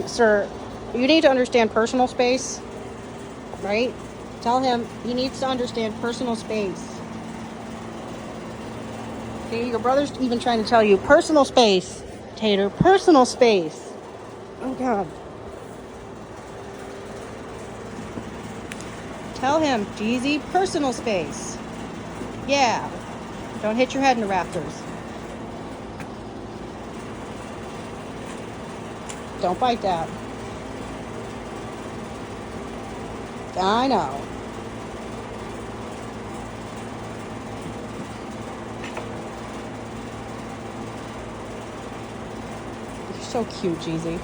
Sir, you need to understand personal space, right? Tell him he needs to understand personal space. Okay, your brother's even trying to tell you personal space, Tater, personal space. Oh, God. Tell him, Jeezy, personal space. Yeah. Don't hit your head in the rafters. Don't bite that. I know. You're so cute, Jeezy.